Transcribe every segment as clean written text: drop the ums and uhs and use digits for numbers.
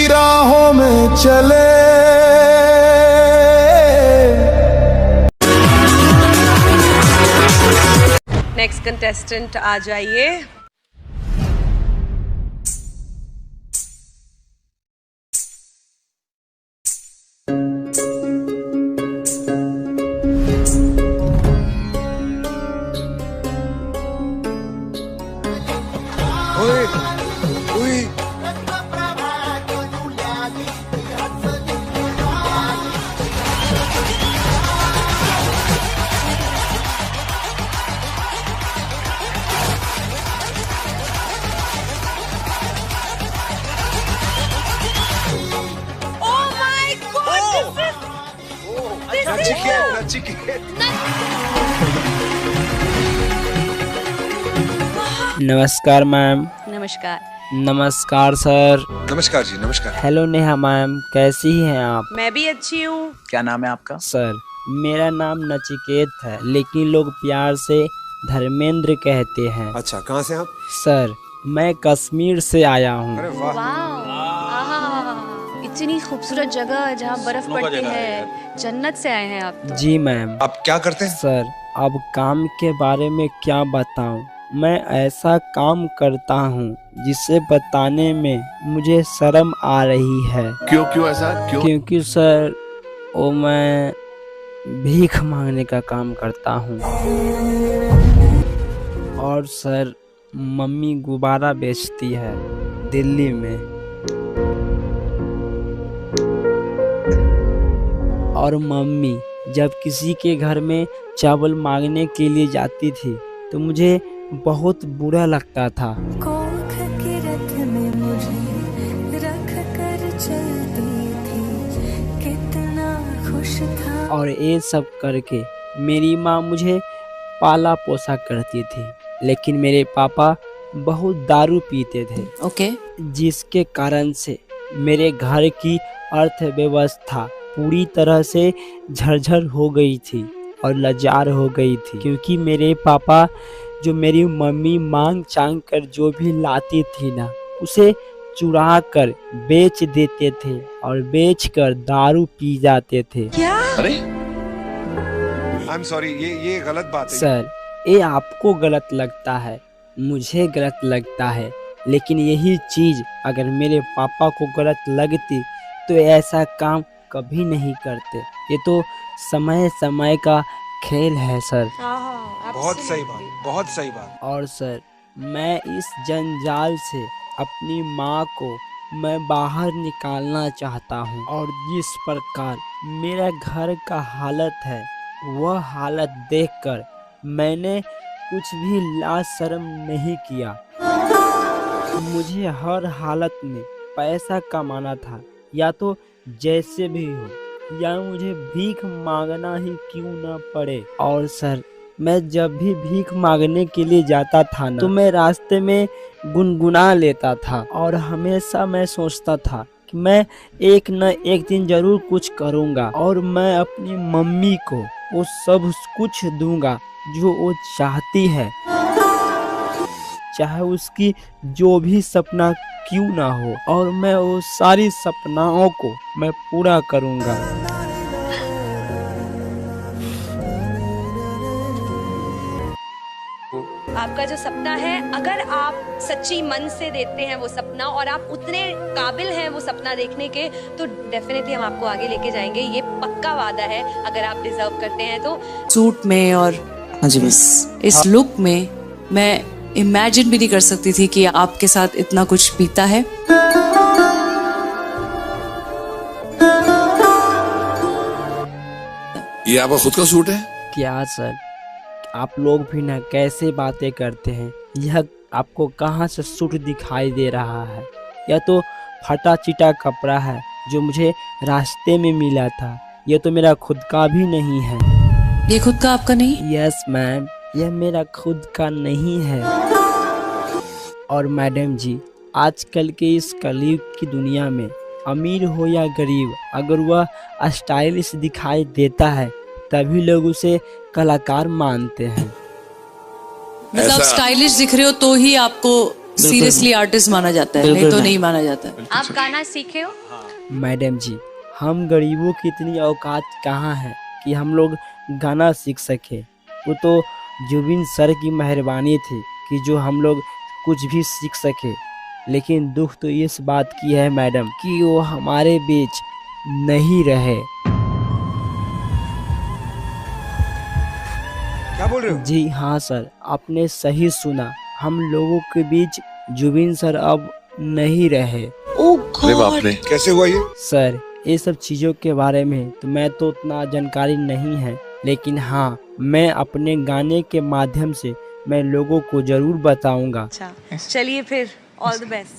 राहों में चले। नेक्स्ट कंटेस्टेंट आ जाइए। नमस्कार मैम। नमस्कार। नमस्कार सर। नमस्कार जी, नमस्कार। हेलो नेहा मैम, कैसी हैं आप? मैं भी अच्छी हूँ। क्या नाम है आपका? सर मेरा नाम नचिकेत है, लेकिन लोग प्यार से धर्मेंद्र कहते हैं। अच्छा, कहाँ से आप? सर मैं कश्मीर से आया हूँ। अरे वाह। इतनी खूबसूरत जगह जहाँ बर्फ पड़ती है, जन्नत से आए हैं आप तो। जी मैम। आप क्या करते हैं? सर अब काम के बारे में क्या बताऊं, मैं ऐसा काम करता हूं जिसे बताने में मुझे शर्म आ रही है। क्यों ऐसा क्यों? क्योंकि सर वो मैं भीख मांगने का काम करता हूं। और सर मम्मी गुब्बारा बेचती है दिल्ली में। और मम्मी जब किसी के घर में चावल मांगने के लिए जाती थी तो मुझे बहुत बुरा लगता था। कोख के रथ में मुझे रख कर चलती थी, कितना खुश था। और ये सब करके मेरी माँ मुझे पाला पोसा करती थी, लेकिन मेरे पापा बहुत दारू पीते थे। ओके। जिसके कारण से मेरे घर की अर्थव्यवस्था पूरी तरह से झरझर हो गई थी और लाचार हो गई थी, क्योंकि मेरे पापा जो मेरी मम्मी मांग चांग कर जो भी लाती थी ना, उसे चुरा कर बेच देते थे और बेचकर दारू पी जाते थे। क्या? अरे आई एम सॉरी, ये गलत बात है। सर ये आपको गलत लगता है, मुझे गलत लगता है, लेकिन यही चीज अगर मेरे पापा को गलत लगती तो ऐसा काम कभी नहीं करते। ये तो समय समय का खेल है सर। बहुत सही बात, बहुत सही बात। और सर मैं इस जंजाल से अपनी माँ को मैं बाहर निकालना चाहता हूँ, और जिस प्रकार मेरा घर का हालत है वह हालत देखकर मैंने कुछ भी लाशर्म नहीं किया। मुझे हर हालत में पैसा कमाना था, या तो जैसे भी हो, या मुझे भीख मांगना ही क्यों ना पड़े। और सर मैं जब भी भीख मांगने के लिए जाता था ना, तो मैं रास्ते में गुनगुना लेता था और हमेशा मैं सोचता था कि मैं एक न एक दिन जरूर कुछ करूँगा और मैं अपनी मम्मी को वो सब कुछ दूंगा जो वो चाहती है, चाहे उसकी जो भी सपना क्यों ना हो, और मैं वो सारी सपनाओं को मैं पूरा करूँगा। आपका जो सपना है, अगर आप सच्ची मन से देते हैं वो सपना और आप उतने काबिल हैं वो सपना देखने के, तो डेफिनेटली हम आपको आगे लेके जाएंगे। ये पक्का वादा है, अगर आप डिजर्व करते हैं तो। सूट में और हाँ जी बस इस लुक में मैं इमेजिन भी नहीं कर सकती थी कि आपके साथ इतना कुछ बीता है। ये आपका खुद का सूट है क्या सर? आप लोग भी ना कैसे बातें करते हैं। यह आपको कहाँ से सूट दिखाई दे रहा है? यह तो फटा चिटा कपड़ा है जो मुझे रास्ते में मिला था। यह तो मेरा खुद का भी नहीं है। ये खुद का आपका नहीं? यस मैम, यह मेरा खुद का नहीं है। और मैडम जी, आजकल के इस कलयुग की दुनिया में अमीर हो या गरीब, अगर वह स्टाइलिश दिखाई देता है तभी लोग उसे कलाकार मानते हैं। मतलब स्टाइलिश दिख रहे हो तो ही आपको सीरियसली आर्टिस्ट माना जाता है, बिल्कुल नहीं तो नहीं। नहीं माना जाता है। आप गाना सीखे हो? मैडम जी, हम गरीबों की इतनी औकात कहाँ है कि हम लोग गाना सीख सके। वो तो जुबिन सर की मेहरबानी थी कि जो हम लोग कुछ भी सीख सके। लेकिन दुख तो इस बात की है मैडम कि वो हमारे बीच नहीं रहे। क्या बोल रहे हो? जी हाँ सर, आपने सही सुना, हम लोगों के बीच जुबिन सर अब नहीं रहे। अरे बाप रे, कैसे हुआ ये? सर, ये सब चीज़ों के बारे में तो मैं तो उतना जानकारी नहीं है, लेकिन हाँ, मैं अपने गाने के माध्यम से मैं लोगों को जरूर बताऊंगा। अच्छा, चलिए फिर, ऑल द बेस्ट।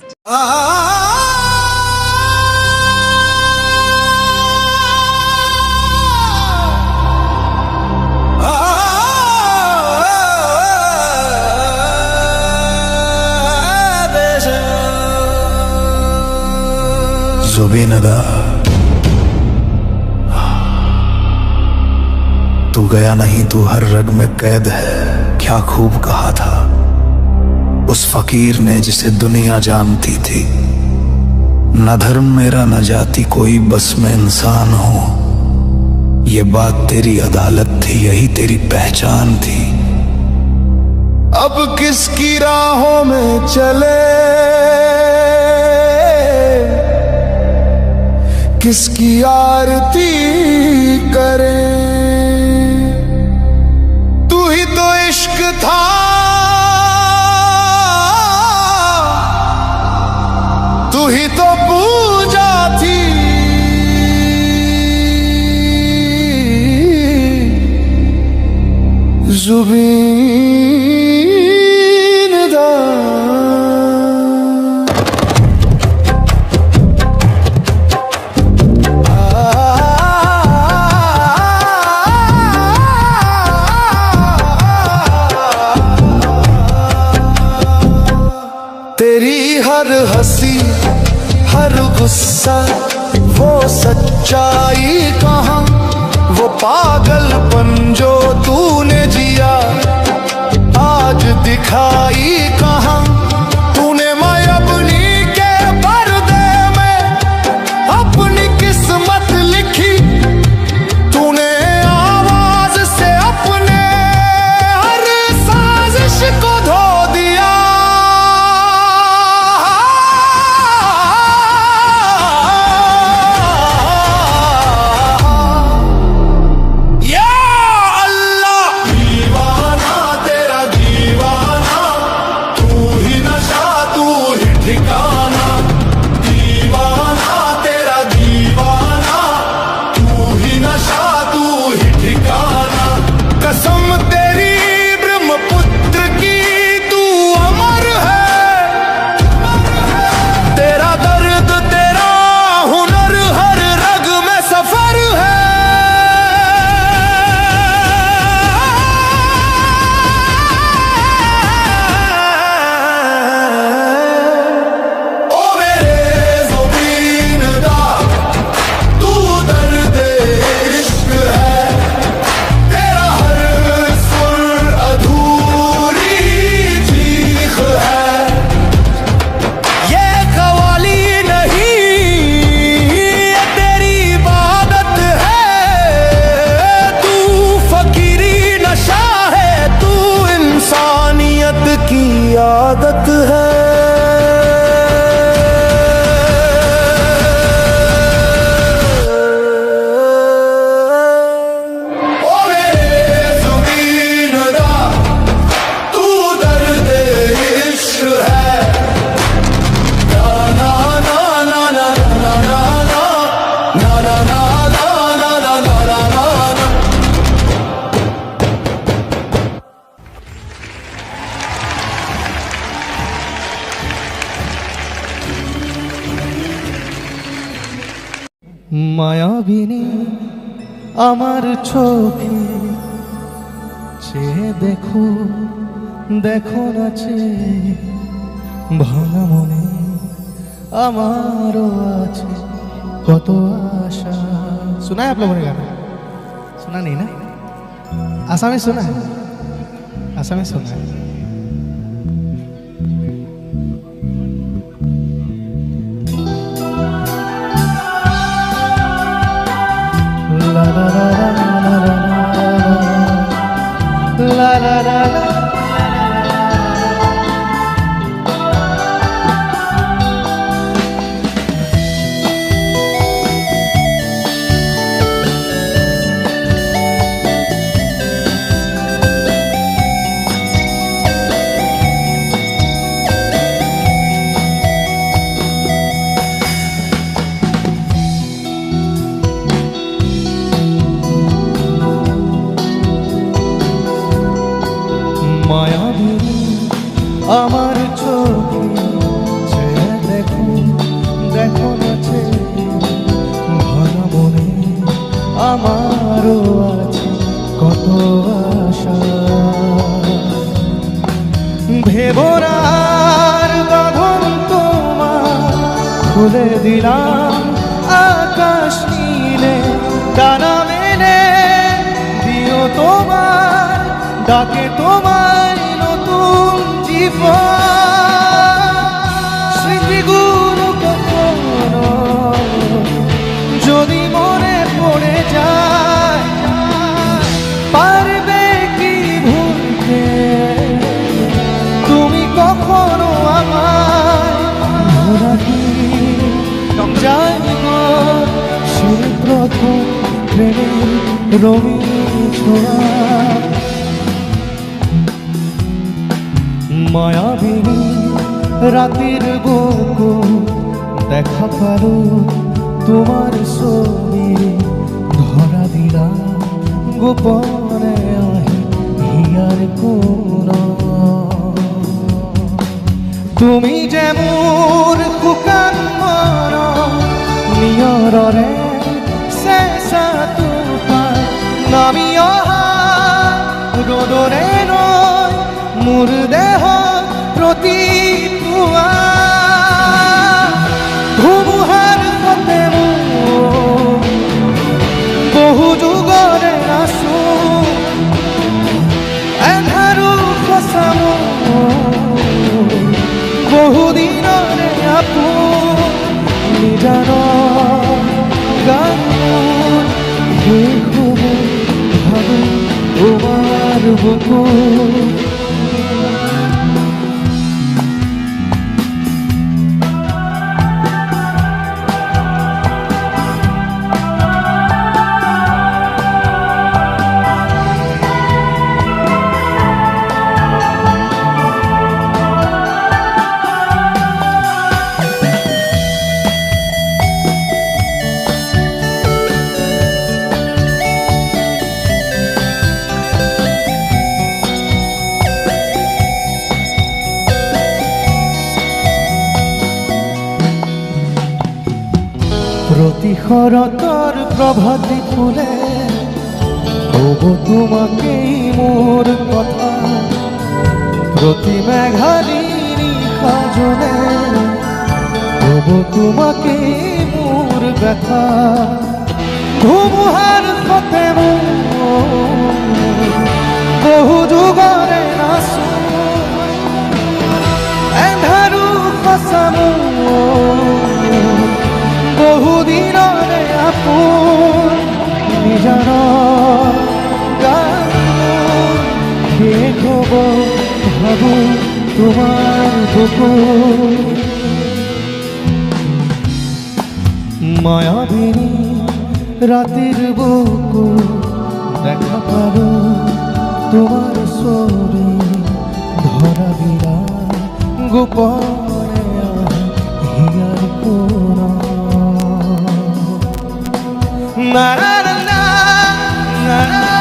जुबीन अदा, तू गया नहीं, तू हर रग में कैद है। क्या खूब कहा था उस फकीर ने जिसे दुनिया जानती थी, न धर्म मेरा न जाति कोई, बस मैं इंसान हूं। ये बात तेरी अदालत थी, यही तेरी पहचान थी। अब किसकी राहों में चले, किसकी आरती करें। तू ही तो इश्क था, तू ही तो पूजा थी। जुबीन दा तेरी हर हंसी हर गुस्सा वो सच्चाई कहाँ, वो पागलपन जो तूने जिया आज दिखाई कहाँ। तूने मायाबनी के पर्दे में अपनी किस्मत लिखी, तूने आवाज से अपने हर साजिश को धो दिया। की आदत है। ओ मेरे ज़मीन दा तू दर्द इश्क है। ना ना ना ना ना ना ना ना ना ना ना ना ना ना ना। মায়াবিনী আমার চোখে চেয়ে দেখো দেখো না চেয়ে ভাঙা মনে আমারও আছে কত आशा। सुना है आप लोगों ने गाना? सुना नहीं ना? आसामी सुना है? आसामी सुना है? খুলে দিলাম আকাশ নীলে, ডানা মেলে দিও তোমার ডাকে তোমায় নতুন জীবন। স্মৃতিগুলো কখনো যদি মনে পড়ে যায়, পারবে কি ভুলতে তুমি কখনো আমায়? ভোলা কি জানিব সে প্রথম প্রেমের রঙিন ছোঁয়া, মায়াবিনী রাতের বুকু দেখা পারো তোমার ছবি ধরা দিলা গোপনে হিয়ার কোন। তুমি যেমন শুকান মন নিয়ৰৰে চেঁচা টোপাল নামি অহা ৰ'দৰে নৈ মোৰ দেহ প্ৰতিপুৱা। ধুমুহাৰ সতে মোৰ বহু যুগৰে আছো, এন্ধাৰো সঁচা মোৰ বহুদিনৰে আপোন। নিজান গান মোৰ শেষ হ'ব ভাবো তোমাৰ বুকুত। প্রতি শৰতৰ প্ৰভাতী ফুলে ক'ব তোমাকেই মোৰ কথা, প্ৰতি মেঘালী নিশা জলে ক'ব তোমাকেই মোৰ ব্যথা। ধুমুহাৰ সতে মোৰ বহু যুগৰে আছো, এন্ধাৰো সঁচা মোৰ বহুদিনৰে আপোন। নিজান গান শেষ হ'ব ভাবো তোমাৰ বুকুত। মায়াবিনী রাতের বুকু দেখা পারো তোমার ছবি ধরা দিলা গোপনে হিয়ার কোন। না না না না না না না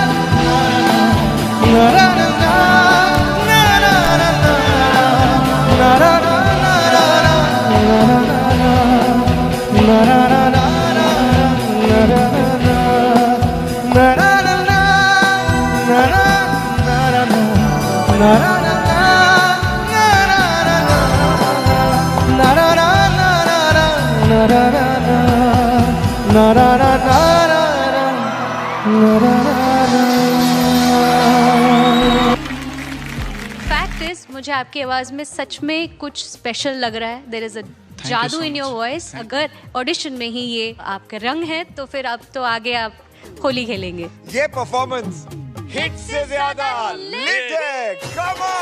फैक्ट इज मुझे आपकी आवाज़ में सच में कुछ स्पेशल लग रहा है. देयर इज अ जादू इन योर वॉइस. अगर ऑडिशन में ही ये आपके रंग है तो फिर अब तो आगे आप होली खेलेंगे. ये परफॉर्मेंस हिट से ज्यादा लिट है. Come on.